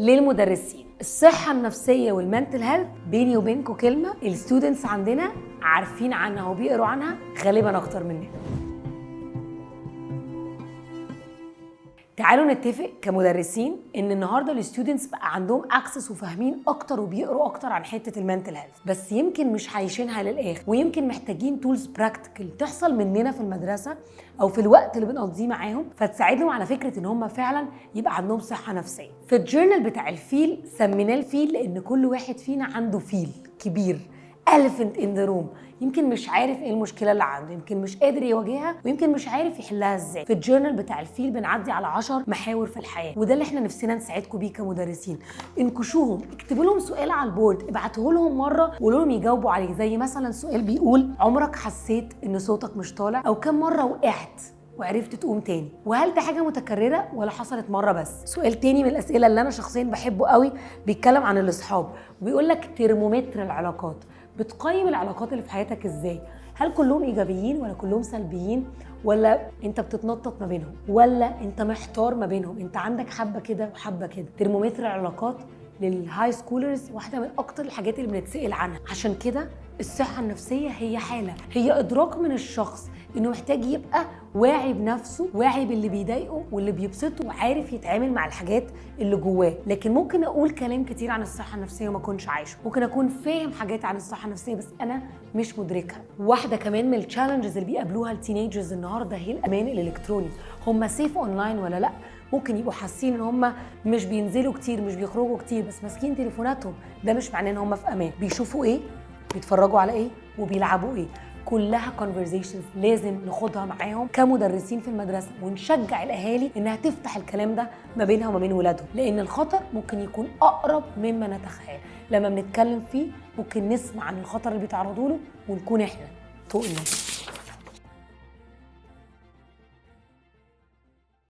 للمدرسين. الصحة النفسية والمنتل هيلث بيني وبينكم كلمة الستودنتس عندنا عارفين عنها وبيقروا عنها غالبا اكتر مننا. تعالوا نتفق كمدرسين ان النهارده الستودنتس بقى عندهم اكسس وفاهمين اكتر وبيقروا اكتر عن حته المنتل هيلث، بس يمكن مش عايشينها للاخر، ويمكن محتاجين تولز براكتيكال تحصل مننا في المدرسه او في الوقت اللي بنقضيه معاهم فتساعدهم على فكره ان هم فعلا يبقى عندهم صحه نفسيه. في الجورنال بتاع الفيل سميناه الفيل لان كل واحد فينا عنده فيل كبير، elephant in the room، يمكن مش عارف ايه المشكله اللي عنده، يمكن مش قادر يواجهها، ويمكن مش عارف يحلها ازاي. في الجورنال بتاع الفيل بنعدي على 10 محاور في الحياه، وده اللي احنا نفسنا نساعدكم بيه كمدرسين. انكشوهم، اكتبوا لهم سؤال على البورد، ابعتوه لهم مره وقولوا لهم يجاوبوا عليه، زي مثلا سؤال بيقول عمرك حسيت ان صوتك مش طالع؟ او كم مره وقعت وعرفت تقوم تاني؟ وهل ده حاجه متكرره ولا حصلت مره بس؟ سؤال تاني من الاسئله اللي انا شخصيا بحبه قوي بيتكلم عن الاصحاب، وبيقول لك ترمومتر العلاقات، بتقيم العلاقات اللي في حياتك ازاي؟ هل كلهم ايجابيين ولا كلهم سلبيين؟ ولا انت بتتنطط ما بينهم؟ ولا انت محتار ما بينهم؟ انت عندك حبه كده وحبه كده. ترمومتر العلاقات للهاي سكولرز واحده من اكتر الحاجات اللي بنتسال عنها. عشان كده الصحه النفسيه هي حاله، هي ادراك من الشخص انه محتاج يبقى واعي بنفسه، واعي باللي بيضايقه واللي بيبسطه، وعارف يتعامل مع الحاجات اللي جواه. لكن ممكن اقول كلام كتير عن الصحه النفسيه وما اكونش عايشه، ممكن اكون فاهم حاجات عن الصحه النفسيه بس انا مش مدركها. واحده كمان من التشالنجز اللي بيقابلوها التينيجرز النهارده هي الامان الالكتروني. هم سيف اونلاين ولا لا؟ ممكن يبقوا حاسين ان هم مش بينزلوا كتير، مش بيخرجوا كتير، بس ماسكين تليفوناتهم، ده مش معناه ان هم في امان. بيشوفوا ايه، بيتفرجوا على ايه، وبيلعبوا ايه. كلها conversations لازم ناخدها معاهم كمدرسين في المدرسه، ونشجع الاهالي انها تفتح الكلام ده ما بينها وما بين ولادهم، لان الخطر ممكن يكون اقرب مما نتخيل. لما بنتكلم فيه ممكن نسمع عن الخطر اللي بيتعرضوا له ونكون احنا طوق النجاة.